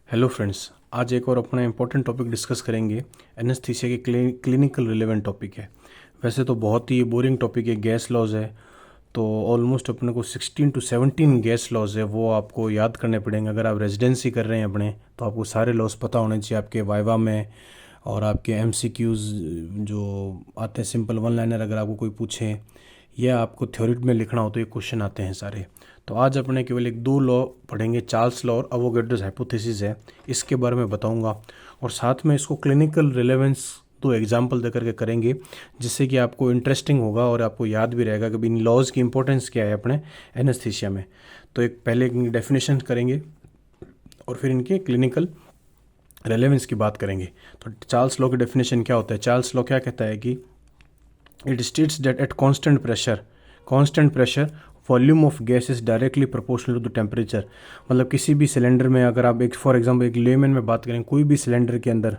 Hello friends, आज एक और अपना इम्पोर्टेंट टॉपिक डिस्कस करेंगे। एनेस्थीसिया के क्लिनिकल रिलेवेंट टॉपिक है। वैसे तो बहुत ही बोरिंग टॉपिक है, गैस लॉज है। तो ऑलमोस्ट अपने को 16 to 17 गैस लॉज है, वो आपको याद करने पड़ेंगे। अगर आप रेजिडेंसी कर रहे हैं अपने, तो आपको सारे लॉज पता होने चाहिए आपके वाइवा में। और आपके एमसीक्यूज़ जो आते हैं, सिंपल वन लाइनर अगर आपको कोई पूछे या आपको थ्योरी में लिखना हो तो ये क्वेश्चन आते हैं सारे। तो आज अपने केवल एक दो लॉ पढ़ेंगे, चार्ल्स लॉ और अवोगाड्रोस हाइपोथेसिस है, इसके बारे में बताऊंगा। और साथ में इसको क्लिनिकल रिलेवेंस दो एग्जाम्पल दे करके करेंगे, जिससे कि आपको इंटरेस्टिंग होगा और आपको याद भी रहेगा कि इन लॉज की इंपॉर्टेंस क्या है अपने एनेस्थीसिया में। तो एक पहले इनकी डेफिनेशन करेंगे और फिर इनके क्लिनिकल रेलेवेंस की बात करेंगे। तो चार्ल्स लॉ की डेफिनेशन क्या होता है? चार्ल्स लॉ क्या कहता है कि it states that at constant pressure volume of gas is directly proportional to the temperature. मतलब किसी भी सिलेंडर में अगर आप एक फॉर एग्जांपल एक लेमन में बात करें, कोई भी सिलेंडर के अंदर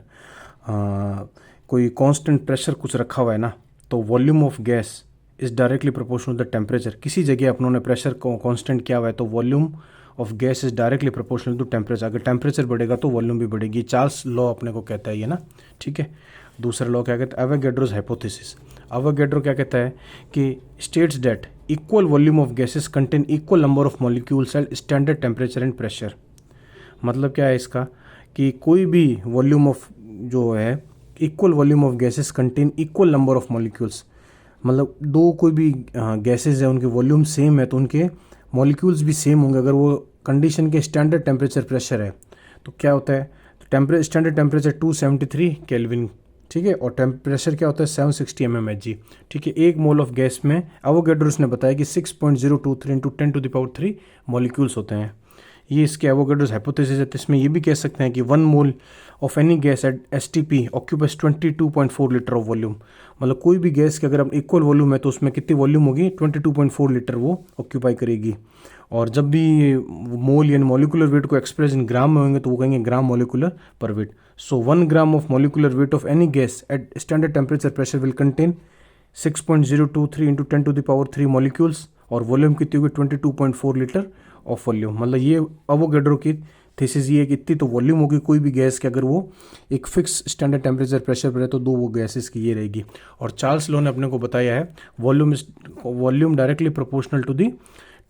कोई कांस्टेंट प्रेशर कुछ रखा हुआ है ना, तो volume of gas is directly proportional to the temperature. किसी जगह अपनों प्रेशर को कांस्टेंट किया हुआ है तो volume of gas is directly proportional to temperature. अगर टेम्परेचर बढ़ेगा तो वॉल्यूम भी बढ़ेगी। चार्ल्स लॉ अपने को कहता है ये ना, ठीक है। दूसरा लॉ क्या कहता है? Avogadro's hypothesis. अवोगाड्रो क्या कहता है कि states that equal volume of gases contain equal number of molecules at standard temperature and pressure. मतलब क्या है इसका कि कोई भी वॉल्यूम ऑफ जो है, equal volume of gases contain equal number of molecules. मतलब दो कोई भी गैसेस है, उनके वॉल्यूम सेम है तो उनके मॉलिक्यूल्स भी सेम होंगे अगर वो कंडीशन के स्टैंडर्ड टेम्परेचर प्रेशर है। तो क्या होता है? तो स्टैंडर्ड टेम्परेचर 273 केल्विन, ठीक है। और प्रेशर क्या होता है? 760 mmHg, ठीक है। एक मोल ऑफ गैस में एवोगाड्रोस ने बताया कि 6.023 इंटू 10⁻³ मॉलिक्यूल्स होते हैं। ये इसके एवोगाड्रोस हाइपोथेसिस है। तो इसमें ये भी कह सकते हैं कि 1 mole of any gas eight STP occupies 22.4 litre of volume. मतलब कोई भी गैस के अगर हम इक्वल वॉल्यूम है तो उसमें कितनी वॉल्यूम होगी? 22.4 लीटर वो ऑक्यूपाई करेगी। और जब भी मोल यानी मॉलिकुलर वेट को एक्सप्रेस इन ग्राम में होंगे तो वो कहेंगे ग्राम मॉलिकुलर पर weight. So 1 gram of molecular weight of any gas at standard temperature pressure will contain 6.023 into 10⁻³ molecules और वॉल्यूम कितनी होगी? 22.4 लीटर ऑफ वॉल्यूम। मतलब ये अवोगाड्रो की थीसिस ये है कि इतनी तो वॉल्यूम होगी कोई भी गैस की अगर वो एक फिक्स स्टैंडर्ड टेम्परेचर प्रेशर पर है, तो दो वो गैसेस की ये रहेगी। और चार्ल्स लॉ ने अपने को बताया है volume directly proportional to the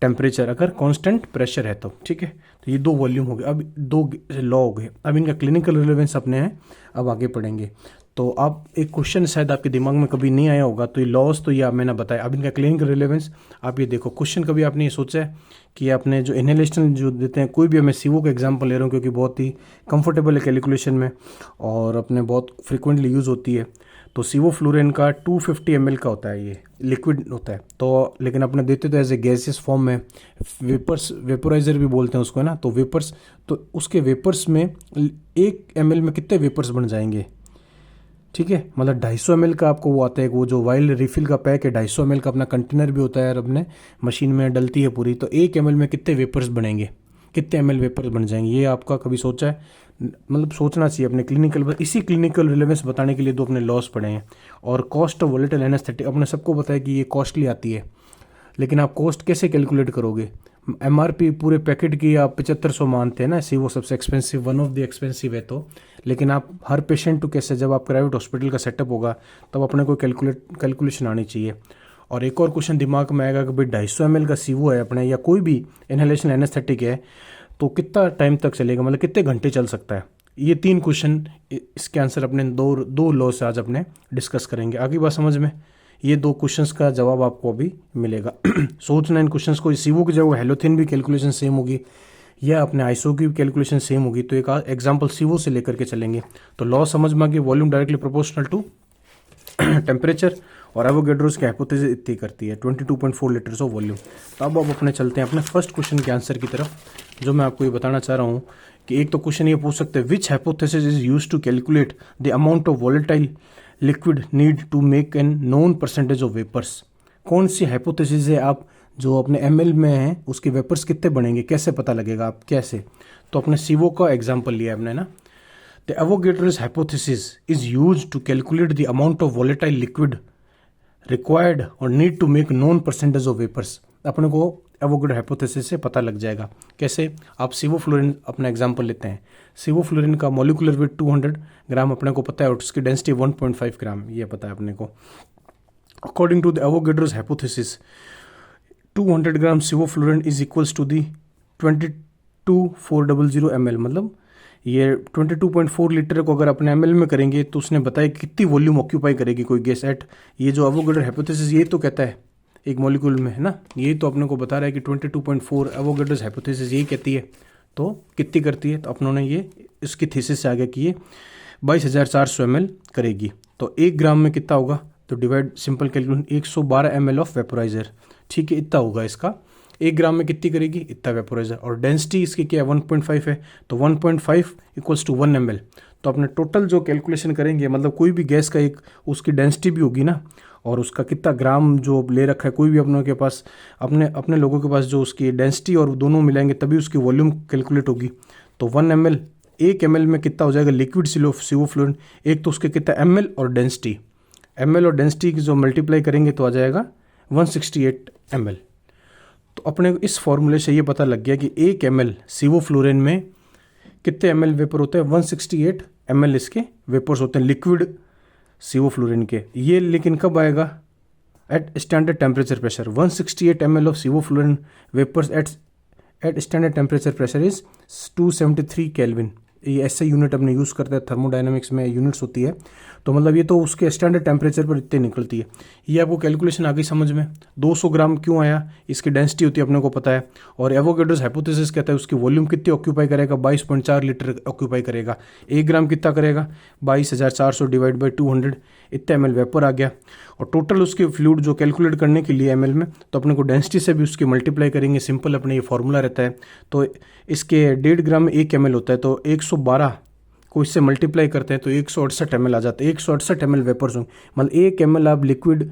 temperature अगर कांस्टेंट प्रेशर है तो, ठीक है। तो ये दो वॉल्यूम हो गए, अब दो लॉ हो गए। अब इनका क्लिनिकल रिलेवेंस अपने हैं, अब आगे पढ़ेंगे। तो आप एक क्वेश्चन शायद आपके दिमाग में कभी नहीं आया होगा, तो ये लॉस तो ये आप मैंने बताया। अब इनका क्लिनिकल रिलेवेंस आप ये देखो। क्वेश्चन कभी आपने ये सोचा है कि आपने जो इनहेलेशन जो देते हैं, कोई भी, मैं सीवो का एग्जांपल ले रहा हूँ क्योंकि बहुत ही कंफर्टेबल है कैलकुलेशन में और अपने बहुत फ्रिक्वेंटली यूज़ होती है। तो सीवोफ्लोरेन का 250 ml का होता है, ये लिक्विड होता है। तो लेकिन अपने देते तो एज ए गैसियस फॉर्म में, वेपर्स, वेपोराइजर भी बोलते हैं उसको, है ना। तो वेपर्स, तो उसके वेपर्स में 1 ml में कितने वेपर्स बन जाएंगे? ठीक है, मतलब 250 ml का आपको वो आता है, वो जो वाइल्ड रिफिल का पैक है 250 ml का अपना कंटेनर भी होता है और अपने मशीन में डलती है पूरी। तो 1 ml में कितने वेपर्स बनेंगे? कितने ml वेपर्स बन जाएंगे? ये आपका कभी सोचा है? मतलब सोचना चाहिए अपने क्लिनिकल। इसी क्लिनिकल रिलेवेंस बताने के लिए दो अपने लॉस पढ़े हैं। और कॉस्ट ऑफ वोलेटाइल एनेस्थेटिक अपने सबको बताया कि ये कॉस्टली आती है, लेकिन आप कॉस्ट कैसे कैलकुलेट करोगे? MRP पूरे पैकेट की आप 7500 मानते हैं ना, सी वो सबसे expensive, one of the expensive है। तो लेकिन आप हर पेशेंट टू कैसे, जब आप प्राइवेट हॉस्पिटल का सेटअप होगा तब अपने को कैलकुलेशन आनी चाहिए। और एक और क्वेश्चन दिमाग में आएगा कि भाई 250 ml का सीवो है अपने, या कोई भी इनहेलेशन एनेस्थेटिक है, तो कितना टाइम तक चलेगा? मतलब कितने घंटे चल सकता है? ये 3 क्वेश्चन, इसके आंसर अपने दो लॉ से आज अपने डिस्कस करेंगे। आगे बात समझ में? ये 2 क्वेश्चंस का जवाब आपको अभी मिलेगा। सोचना इन क्वेश्चंस को, सीवो की जगह हेलोथिन भी कैलकुलेशन सेम होगी या अपने आइसो की भी कैलकुलेशन सेम होगी। तो एक एग्जांपल सीवो से लेकर के चलेंगे। तो लॉ समझ में आ गई, volume directly proportional to temperature, और एवोगाड्रोस की हाइपोथेसिस इतनी करती है 22.4 लीटर्स ऑफ वॉल्यूम। तो अब अपने चलते हैं अपने फर्स्ट क्वेश्चन के आंसर की तरफ, जो मैं आपको ये बताना चाह रहा हूँ कि एक तो क्वेश्चन ये पूछ सकते हैं, which hypothesis is used to calculate the amount of volatile liquid need to make an known percentage of vapours. कौन सी हाइपोथेसिस है आप जो अपने ml में है उसके वेपर्स कितने बनेंगे, कैसे पता लगेगा? आप कैसे? तो अपने सीवो का एग्जांपल लिया हमने ना। The Avogadro's hypothesis is used to calculate the amount of volatile liquid required और need to make known percentage of vapours. अपने को एवोगैड्रो हाइपोथेसिस से पता लग जाएगा। कैसे? आप सिवोफ्लोरिन अपना एग्जांपल लेते हैं। सिवोफ्लोरिन का मॉलिक्यूलर वेट 200 ग्राम अपने को पता है और उसकी डेंसिटी 1.5 ग्राम, ये पता है अपने को। According to the Avogadro's hypothesis 200 gram sevoflurane is equals to the 22,400 ml, मतलब ये 22.4 लीटर को अगर अपने ml में करेंगे तो उसने बताया कितनी वॉल्यूम ऑक्यूपाई करेगी कोई गैस एट, ये जो एवोगैड्रो हाइपोथेसिस ये तो कहता है एक मॉलिक्यूल में, है ना, ये तो अपने को बता रहा है कि 22.4 एवोगैड्रोस हाइपोथेसिस यही कहती है, तो कितनी करती है, तो अपनों ने ये इसकी थीसिस से आगे किए 22,400 ml करेगी। तो 1 ग्राम में कितना होगा, तो divide simple calculation 112 ml of vaporiser, ठीक है, इतना होगा इसका। 1 ग्राम में कितनी करेगी, इतना वेपोराइजर, और डेंसिटी इसकी क्या है 1.5 है, तो 1.5 इक्वल्स टू 1 ml। तो अपने टोटल जो कैलकुलेशन करेंगे, मतलब कोई भी गैस का एक उसकी डेंसिटी भी होगी ना, और उसका कितना ग्राम जो ले रखा है कोई भी अपनों के पास, अपने लोगों के पास जो उसकी डेंसिटी और दोनों मिलाएंगे तभी उसकी वॉल्यूम कैलकुलेट होगी। तो 1 ml, 1 ml में कितना हो जाएगा लिक्विड सिवोफ्लोरिन, एक तो उसके कितना ml और डेंसिटी, ml और डेंसिटी की जो मल्टीप्लाई करेंगे तो आ जाएगा 168 ml। तो अपने को इस फॉर्मूले से ये पता लग गया कि 1 ml सिवोफ्लोरिन में कितने ml वेपर होते हैं, 168 ml इसके वेपर्स होते हैं लिक्विड सिवोफ्लोरिन के। ये लेकिन कब आएगा, at standard temperature pressure. 168 ml of sevoflurane vapours at standard temperature pressure is 273 kelvin. ये ऐसे यूनिट अपने यूज़ करते हैं, थर्मोडायनामिक्स में यूनिट्स होती है, तो मतलब ये तो उसके स्टैंडर्ड टेम्परेचर पर इतनी निकलती है। ये आपको कैलकुलेशन आ गई समझ में। 200 ग्राम क्यों आया, इसकी डेंसिटी होती है अपने को पता है, और एवोगैड्रोस हाइपोथेसिस कहता है उसकी वॉल्यूम कितनी ऑक्यूपाई करेगा, 22.4 लीटर ऑक्यूपाई करेगा। 1 ग्राम कितना करेगा, 22,400 डिवाइड बाई 200, इतना ml वेपर आ गया। और टोटल उसके फ्लूइड जो कैलकुलेट करने के लिए ml में, तो अपने को डेंसिटी से भी उसकी मल्टीप्लाई करेंगे, सिंपल अपने ये फॉर्मूला रहता है। तो इसके 1.5 ग्राम में 1 ml होता है, तो 112 को इससे मल्टीप्लाई करते हैं तो 168 ml आ जाता है। 168 ml वेपर्स होंगे, मतलब 1 ml आप लिक्विड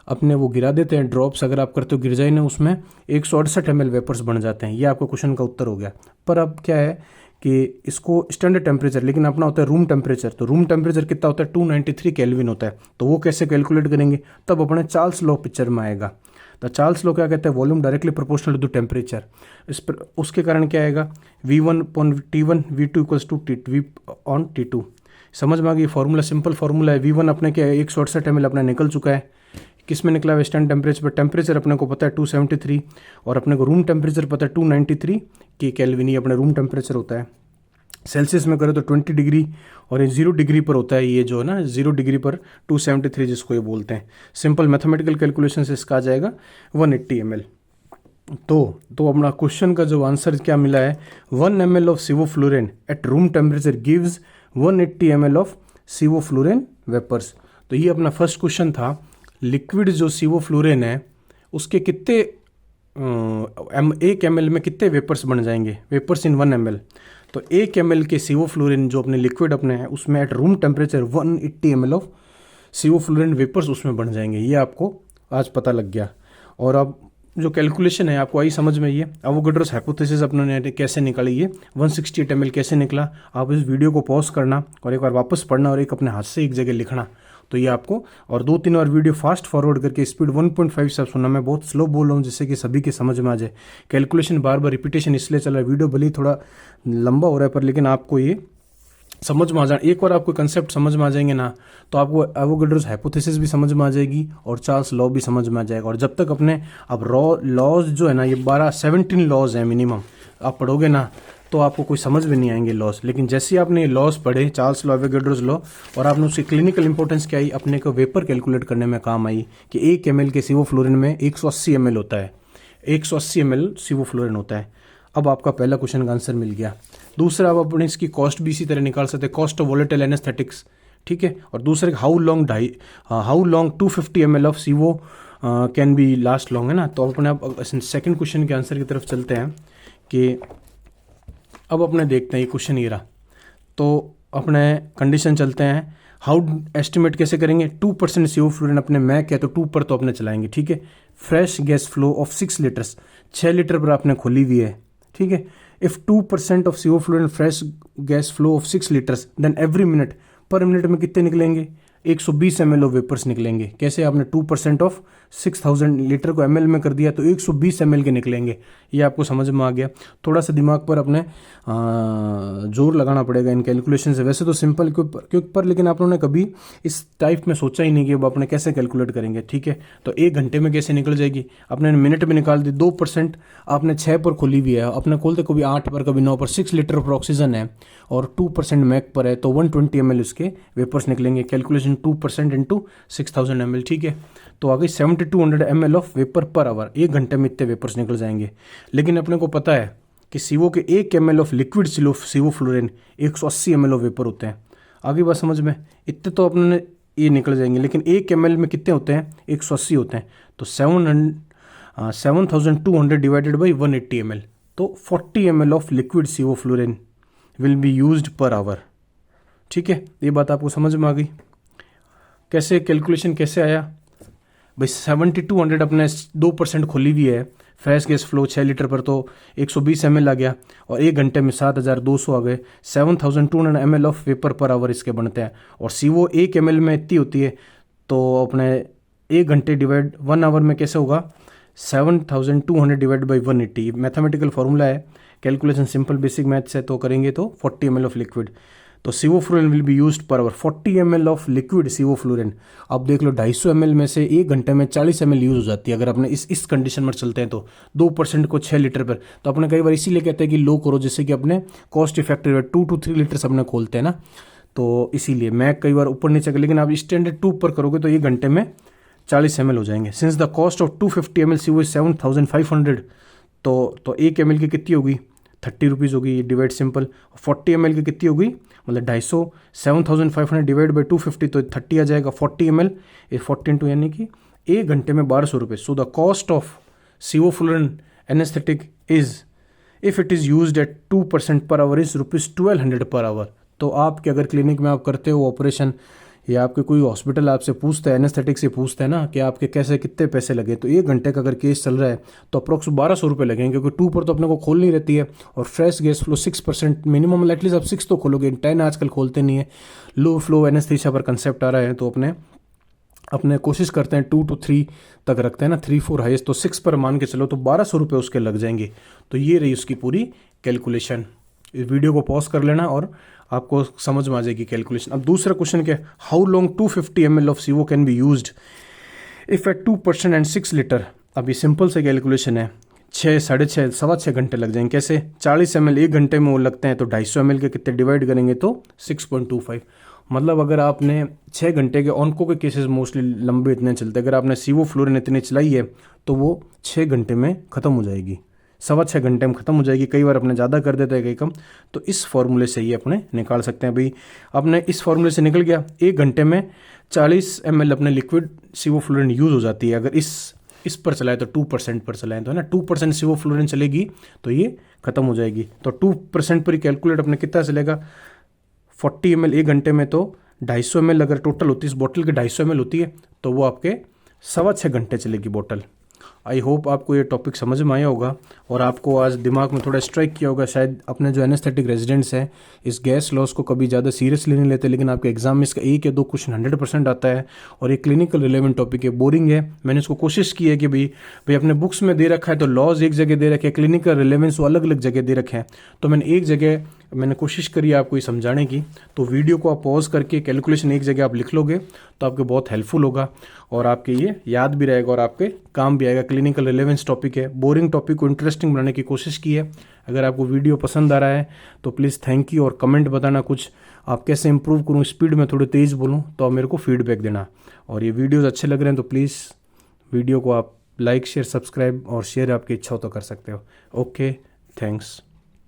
अपने वो गिरा देते हैं, ड्रॉप्स अगर आप करते हो गिर जाए ना, उसमें 168 ml वेपर्स बन जाते हैं। ये आपका क्वेश्चन का उत्तर हो गया। पर अब क्या है कि इसको स्टैंडर्ड टेम्परेचर, लेकिन अपना होता है रूम टेम्परेचर, तो रूम टेम्परेचर कितना होता है 293 केल्विन होता है। तो वो कैसे कैलकुलेट करेंगे, तब अपने चार्ल्स लॉ पिक्चर में आएगा। तो चार्ल्स लॉ क्या कहते हैं, volume directly proportional to temperature. इस पर उसके कारण क्या आएगा, V1/T1 V2 equals to V/T2। समझ में आ गई फॉर्मूला, सिंपल फॉर्मूला है। V1 अपने क्या है 168 ml अपना निकल चुका है, किस में निकला वेस्टर्न टेम्परेचर पर। टेम्परेचर अपने को पता है 273 और अपने को रूम टेम्परेचर पता है 293 की केल्विन, ये अपना रूम टेम्परेचर होता है। सेल्सियस में करें तो 20 डिग्री, और ये 0 डिग्री पर होता है, ये जो है ना 0 डिग्री पर 273 जिसको ये बोलते हैं। सिंपल मैथमेटिकल कैलकुलेशन से इसका आ जाएगा 180 ml। तो अपना क्वेश्चन का जो आंसर क्या मिला है, 1 ml of sevoflurane at room temperature gives 180 ml of sevoflurane vapours. तो ये अपना फर्स्ट क्वेश्चन था। लिक्विड जो सिवोफ्लोरिन है उसके कितने 1 ml में कितने वेपर्स बन जाएंगे, वेपर्स इन 1 ml। तो 1 ml के सिवोफ्लोरिन जो अपने लिक्विड अपने हैं उसमें at room temperature 180 ml of sevoflurane vapours उसमें बन जाएंगे। ये आपको आज पता लग गया। और अब जो कैलकुलेशन है आपको आई समझ में, ये एवोगैड्रोस हाइपोथेसिस अपने कैसे निकाली, ये 168 ml कैसे निकला। आप इस वीडियो को पॉज करना और एक बार वापस पढ़ना और एक अपने हाथ से एक जगह लिखना, तो ये आपको, और 2-3 और वीडियो फास्ट फॉरवर्ड करके स्पीड 1.5 से सुनना। मैं बहुत स्लो बोल रहा हूँ जिससे कि सभी के समझ में आ जाए। कैलकुलेशन बार बार रिपीटेशन इसलिए चल रहा है, वीडियो भले ही थोड़ा लंबा हो रहा है पर लेकिन आपको ये समझ में आ जाए। एक बार आपको कंसेप्ट समझ में आ जाएंगे ना, तो आपको एवोगैड्रोस हाइपोथेसिस भी समझ में आ जाएगी और चार्ल्स लॉ भी समझ में आ जाएगा। और जब तक अपने अब लॉज जो है ना, ये 17 लॉज हैं मिनिमम, आप पढ़ोगे ना तो आपको कोई समझ में नहीं आएंगे लॉस। लेकिन जैसे ही आपने ये लॉस पढ़े, चार्ल्स लॉ, एवोगैड्रोस लॉ, और आपने उसकी क्लिनिकल इंपॉर्टेंस क्या आई, अपने को वेपर कैलकुलेट करने में काम आई कि 1 ml के सिवोफ्लोरिन में 180 ml होता है, 180 ml सिवोफ्लोरिन होता है। अब आपका पहला क्वेश्चन का आंसर मिल गया। दूसरा, आप अपने इसकी कॉस्ट भी इसी तरह निकाल सकते हैं, कॉस्ट ऑफ वोलेटाइल एनेस्थेटिक्स, ठीक है। और दूसरे, how long 250 ml of sevo can be last long, है ना। तो अपने आप सेकंड क्वेश्चन के आंसर की तरफ चलते हैं कि अब अपने देखते हैं ये क्वेश्चन ये रहा। तो अपने कंडीशन चलते हैं, हाउ एस्टिमेट कैसे करेंगे। 2% सिवोफ्लोरिन अपने मैक है तो 2 पर तो अपने चलाएंगे, ठीक है। Fresh gas flow of 6 litres, 6 litre पर आपने खोली हुई है, ठीक है। If 2% of sevoflurane fresh gas flow of 6 litres then every minute, per minute में कितने निकलेंगे, 120 ml ऑफ वेपर्स निकलेंगे। कैसे? आपने 2% ऑफ 6000 लीटर को ml में कर दिया तो 120 ml के निकलेंगे। ये आपको समझ में आ गया। थोड़ा सा दिमाग पर अपने जोर लगाना पड़ेगा इन कैलकुलेशन से। वैसे तो सिंपल क्यों पर लेकिन आप लोगों ने कभी इस टाइप में सोचा ही नहीं कि अब अपने कैसे कैलकुलेट करेंगे। ठीक है, तो 1 घंटे में कैसे निकल जाएगी? आपने मिनट में निकाल दी। 2% आपने 6 पर खोली हुई है, अपने खोलते कभी 8 पर कभी 9 पर। 6 लीटर पर ऑक्सीजन है और 2% मैक पर है तो 120 ml उसके वेपर्स निकलेंगे। Calculation 2% into 6000 ml। ठीक है, तो आ गई 7200 ml of vapour per hour. 1 घंटे में इतने वेपर्स निकल जाएंगे। लेकिन अपने को पता है कि सीवो के 1 ml of liquid sevoflurane 180 ml of vapour होते हैं। आगे बात समझ में? इतने तो अपने ये निकल जाएंगे, लेकिन 1 ml में कितने होते हैं? 180 होते हैं। तो 7200 डिवाइडेड बाई 180 ml, तो 40 ml of liquid sevoflurane will be used per hour. ठीक है, ये बात आपको समझ में आ गई। कैसे कैलकुलेशन कैसे आया भाई? 7200 अपने 2% खुली हुई है, फ्रेश गैस फ्लो 6 लीटर पर तो 120 ml आ गया और 1 घंटे में 7200 आ गए। 7200 ml of vapour per hour इसके बनते हैं। और सीवो 1 ml में इतनी होती है तो अपने 1 घंटे डिवाइड 1 आवर में कैसे होगा? 7200 डिवाइड बाई 180। मैथमेटिकल फॉर्मूला है, कैलकुलेशन सिंपल बेसिक मैथ से तो करेंगे तो 40 ml ऑफ लिक्विड। तो sevoflurane will be used per hour 40 ml of liquid sevoflurane. अब देख लो 250 ml में से 1 घंटे में 40 ml यूज हो जाती है। अगर अपने इस कंडीशन में चलते हैं तो 2% को 6 लीटर पर। तो अपने कई बार इसीलिए कहते हैं कि लो करो, जैसे कि अपने कॉस्ट इफेक्टिव है। 2 to 3 लीटर अपने खोलते हैं ना, तो इसीलिए मैं कई बार ऊपर नीचे कर, लेकिन आप स्टैंडर्ड 2 पर करोगे तो 1 घंटे में 40 ml हो जाएंगे। Since the cost of 250 ml सीवो is 7500, तो 1 ml की कितनी होगी? 30 रुपीज़ होगी। Divide simple. 40 ml की कितनी होगी? मतलब 250, 7500 डिवाइड बाई 250 तो 30 आ जाएगा। 40 ml 40 यानी कि 1 घंटे में 1200 रुपये। So the cost of sevoflurane anaesthetic is, if it is used at 2% per our, is ₹1200 per hour. तो आपके अगर क्लिनिक में आप करते हो ऑपरेशन या आपके कोई हॉस्पिटल आपसे पूछता है, एनेस्थेटिक से पूछता है ना कि आपके कैसे कितने पैसे लगे, तो 1 घंटे का अगर केस चल रहा है तो अप्रोक्स 1200 रुपये लगेंगे, क्योंकि 2 पर तो अपने को खोल नहीं रहती है और fresh gas flow 6% minimum, at least आप 6 तो खोलोगे, 10 आजकल खोलते नहीं है। लो फ्लो एनेस्थीसिया पर कंसेप्ट आ रहा है तो अपने कोशिश करते हैं 2 to 3 तक रखते हैं ना, 3-4 हाईएस्ट, तो 6 पर मान के चलो तो 1200 रुपये उसके लग जाएंगे। तो ये रही उसकी पूरी कैलकुलेशन। इस वीडियो को पॉज कर लेना और आपको समझ में आ जाएगी कैलकुलेशन। अब दूसरा क्वेश्चन क्या है? How long 250 ml of सीवो can be used if at 2% and 6 litre. अब ये सिंपल से कैलकुलेशन है, 6, 6.5, 6.25 घंटे लग जाएंगे। कैसे? 40 ml 1 घंटे में वो लगते हैं तो 250 ml के कितने डिवाइड करेंगे तो 6.25। मतलब अगर आपने 6 घंटे के ऑनको के केसेस मोस्टली लंबे इतने चलते हैं, अगर आपने सीवोफ्लोरिन इतनी चलाई है तो वो 6 घंटे में ख़त्म हो जाएगी, 6.25 घंटे में ख़त्म हो जाएगी। कई बार अपने ज़्यादा कर देते हैं, कई कम। तो इस फॉर्मूले से ही अपने निकाल सकते हैं। भाई अपने इस फॉर्मूले से निकल गया 1 घंटे में 40 ml अपने लिक्विड सीवोफ्लोरिन यूज़ हो जाती है। अगर इस पर चलाए तो 2% पर चलाएं तो है ना, 2% सीवोफ्लोरिन चलेगी तो ये ख़त्म हो जाएगी। तो 2% पर ही कैलकुलेट अपने कितना चलेगा? 40 ml 1 घंटे में, तो 250 ml अगर टोटल होती है, इस बोतल की 250 ml होती है तो वो आपके 6.25 घंटे चलेगी बोतल। आई होप आपको ये टॉपिक समझ में आया होगा और आपको आज दिमाग में थोड़ा स्ट्राइक किया होगा। शायद अपने जो एनेस्थेटिक रेजिडेंट्स हैं इस गैस लॉस को कभी ज़्यादा सीरियसली नहीं लेते, लेकिन आपके एग्जाम में इसका 1 या 2 क्वेश्चन 100% आता है और ये क्लिनिकल रिलेवेंट टॉपिक है। बोरिंग है, मैंने इसको कोशिश की है कि भाई अपने बुक्स में दे रखा है तो लॉज एक जगह दे रखे हैं, क्लिनिकल रिलेवेंस वो अलग अलग जगह दे रखे हैं, तो मैंने एक जगह कोशिश करी आपको ये समझाने की। तो वीडियो को आप पॉज करके कैलकुलेशन एक जगह आप लिख लोगे तो आपके बहुत हेल्पफुल होगा और आपके ये याद भी रहेगा और आपके काम भी आएगा। क्लिनिकल रिलेवेंस टॉपिक है, बोरिंग टॉपिक को इंटरेस्टिंग बनाने की कोशिश की है। अगर आपको वीडियो पसंद आ रहा है तो प्लीज़ थैंक यू, और कमेंट बताना कुछ आप कैसे इंप्रूव करूँ, स्पीड में थोड़ी तेज़ बोलूँ तो आप मेरे को फीडबैक देना। और ये वीडियोज़ अच्छे लग रहे हैं तो प्लीज़ वीडियो को आप लाइक शेयर सब्सक्राइब और शेयर आपकी इच्छा हो तो कर सकते हो। Okay, thanks.